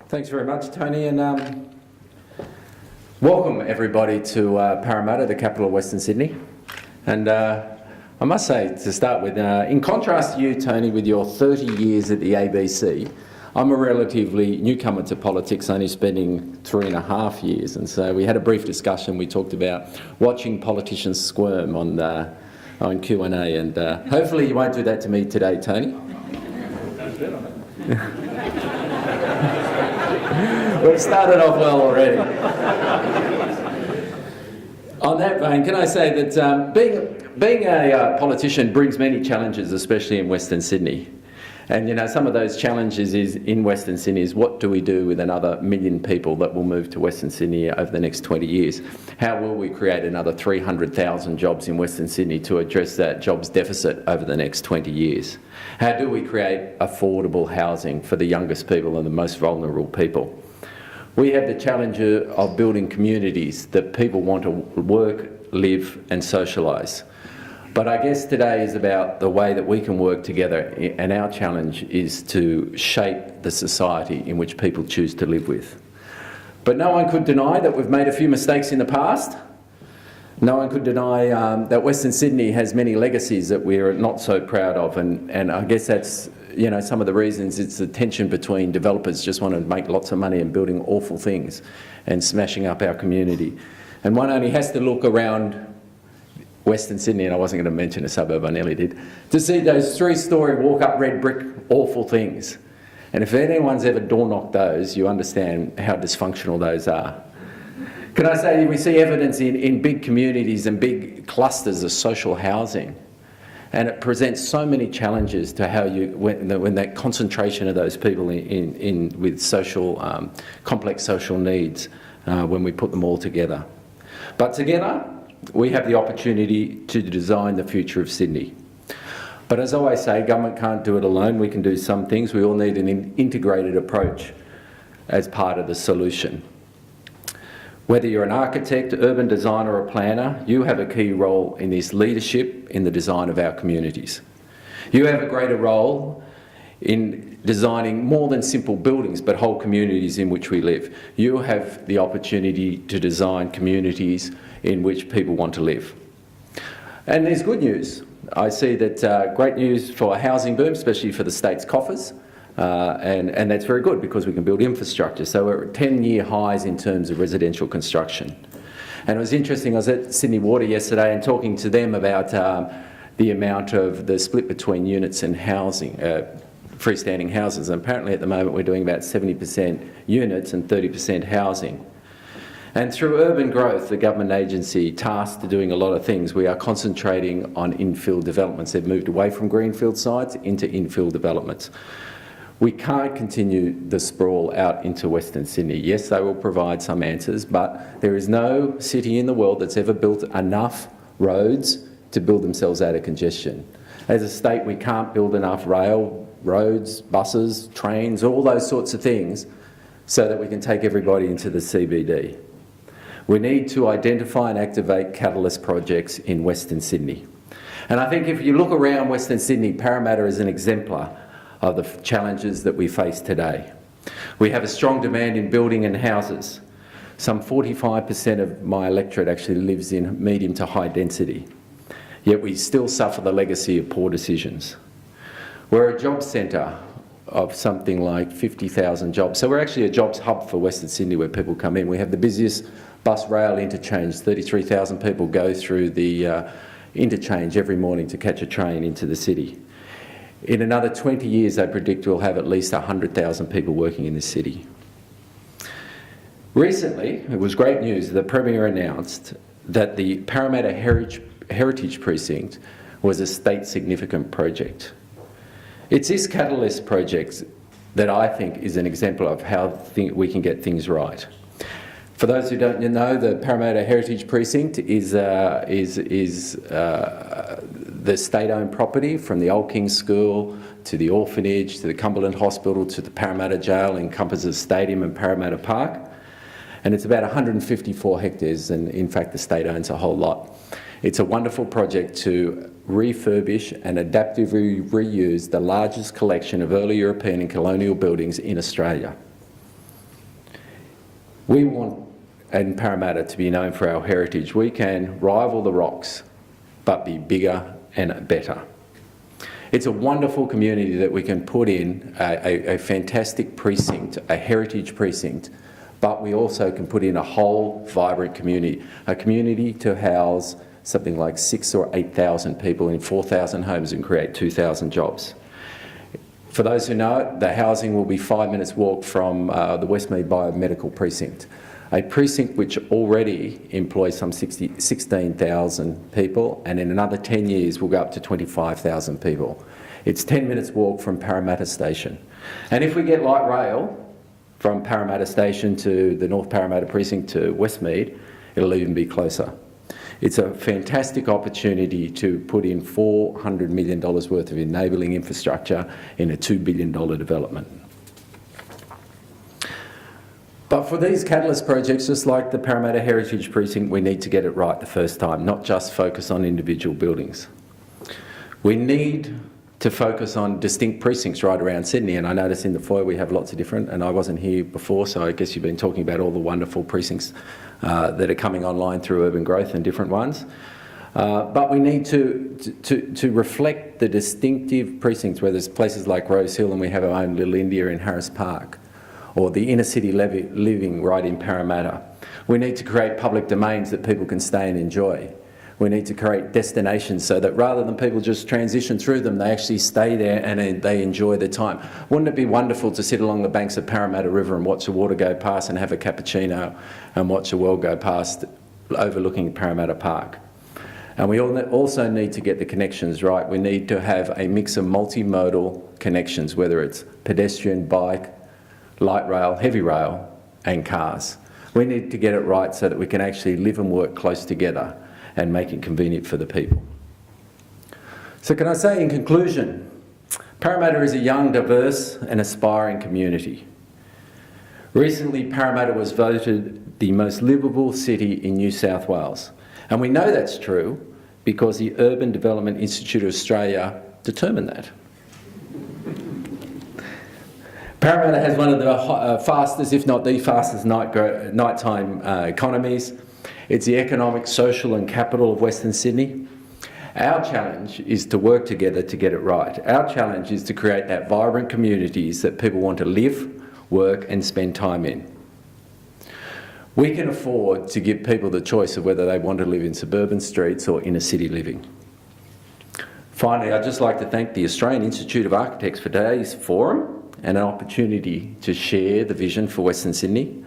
Thanks very much, Tony, and welcome everybody to Parramatta, the capital of Western Sydney. And I must say, to start with, in contrast to you, Tony, with your 30 years at the ABC, I'm a relatively newcomer to politics, only spending 3.5 years. And so we had a brief discussion. We talked about watching politicians squirm on Q&A, and hopefully you won't do that to me today, Tony. We've started off well already. On that vein, can I say that being a politician brings many challenges, especially in Western Sydney. And you know, some of those challenges in Western Sydney is, what do we do with another 1 million people that will move to Western Sydney over the next 20 years? How will we create another 300,000 jobs in Western Sydney to address that jobs deficit over the next 20 years? How do we create affordable housing for the youngest people and the most vulnerable people? We have the challenge of building communities that people want to work, live and socialise. But I guess today is about the way that we can work together, and our challenge is to shape the society in which people choose to live with. But no one could deny that we've made a few mistakes in the past. No one could deny that Western Sydney has many legacies that we're not so proud of, and I guess that's, you know, some of the reasons. It's the tension between developers just wanting to make lots of money and building awful things and smashing up our community. And one only has to look around Western Sydney, and I wasn't going to mention a suburb, I nearly did, to see those 3-storey walk-up red brick awful things. And if anyone's ever door-knocked those, you understand how dysfunctional those are. Can I say, we see evidence in big communities and big clusters of social housing, and it presents so many challenges to how when that concentration of those people with social complex social needs, when we put them all together. But together, we have the opportunity to design the future of Sydney. But as I always say, government can't do it alone. We can do some things. We all need an integrated approach as part of the solution. Whether you're an architect, urban designer or planner, you have a key role in this leadership in the design of our communities. You have a greater role in designing more than simple buildings, but whole communities in which we live. You have the opportunity to design communities in which people want to live. And there's good news. I see that great news for a housing boom, especially for the state's coffers. And that's very good because we can build infrastructure. So we're at 10-year highs in terms of residential construction. And it was interesting, I was at Sydney Water yesterday and talking to them about the amount of the split between units and housing, freestanding houses. And apparently at the moment we're doing about 70% units and 30% housing. And through urban growth, the government agency tasked to doing a lot of things, we are concentrating on infill developments. They've moved away from greenfield sites into infill developments. We can't continue the sprawl out into Western Sydney. Yes, they will provide some answers, but there is no city in the world that's ever built enough roads to build themselves out of congestion. As a state, we can't build enough rail, roads, buses, trains, all those sorts of things so that we can take everybody into the CBD. We need to identify and activate catalyst projects in Western Sydney. And I think if you look around Western Sydney, Parramatta is an exemplar of the challenges that we face today. We have a strong demand in building and houses. Some 45% of my electorate actually lives in medium to high density, yet we still suffer the legacy of poor decisions. We're a jobs centre of something like 50,000 jobs. So we're actually a jobs hub for Western Sydney where people come in. We have the busiest bus rail interchange. 33,000 people go through the interchange every morning to catch a train into the city. In another 20 years, they predict we'll have at least 100,000 people working in the city. Recently, it was great news, the Premier announced that the Parramatta Heritage Precinct was a state significant project. It's this catalyst project that I think is an example of how we can get things right. For those who don't know, the Parramatta Heritage Precinct is the state-owned property from the Old King's School to the orphanage to the Cumberland Hospital to the Parramatta Jail, encompasses Stadium and Parramatta Park. And it's about 154 hectares, and in fact the state owns a whole lot. It's a wonderful project to refurbish and adaptively reuse the largest collection of early European and colonial buildings in Australia. We want in Parramatta to be known for our heritage. We can rival the rocks, but be bigger and better. It's a wonderful community that we can put in a fantastic precinct, a heritage precinct, but we also can put in a whole vibrant community, a community to house something like 6,000 or 8,000 people in 4,000 homes and create 2,000 jobs. For those who know it, the housing will be 5 minutes walk from the Westmead Biomedical Precinct, a precinct which already employs some 16,000 people, and in another 10 years will go up to 25,000 people. It's 10 minutes walk from Parramatta Station. And if we get light rail from Parramatta Station to the North Parramatta Precinct to Westmead, it'll even be closer. It's a fantastic opportunity to put in $400 million worth of enabling infrastructure in a $2 billion development. But for these catalyst projects, just like the Parramatta Heritage Precinct, we need to get it right the first time, not just focus on individual buildings. We need to focus on distinct precincts right around Sydney, and I notice in the foyer we have lots of different, and I wasn't here before, so I guess you've been talking about all the wonderful precincts that are coming online through urban growth and different ones. But we need to reflect the distinctive precincts, where there's places like Rose Hill and we have our own Little India in Harris Park, or the inner city living right in Parramatta. We need to create public domains that people can stay and enjoy. We need to create destinations so that rather than people just transition through them, they actually stay there and they enjoy their time. Wouldn't it be wonderful to sit along the banks of Parramatta River and watch the water go past and have a cappuccino and watch the world go past overlooking Parramatta Park? And we also need to get the connections right. We need to have a mix of multimodal connections, whether it's pedestrian, bike, light rail, heavy rail and cars. We need to get it right so that we can actually live and work close together and make it convenient for the people. So can I say in conclusion, Parramatta is a young, diverse and aspiring community. Recently, Parramatta was voted the most livable city in New South Wales. And we know that's true because the Urban Development Institute of Australia determined that. Parramatta has one of the fastest, if not the fastest, nighttime economies. It's the economic, social and capital of Western Sydney. Our challenge is to work together to get it right. Our challenge is to create that vibrant communities that people want to live, work and spend time in. We can afford to give people the choice of whether they want to live in suburban streets or inner city living. Finally, I'd just like to thank the Australian Institute of Architects for today's forum and an opportunity to share the vision for Western Sydney.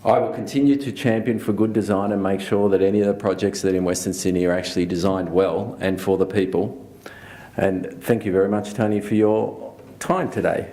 I will continue to champion for good design and make sure that any of the projects that are in Western Sydney are actually designed well and for the people. And thank you very much, Tony, for your time today.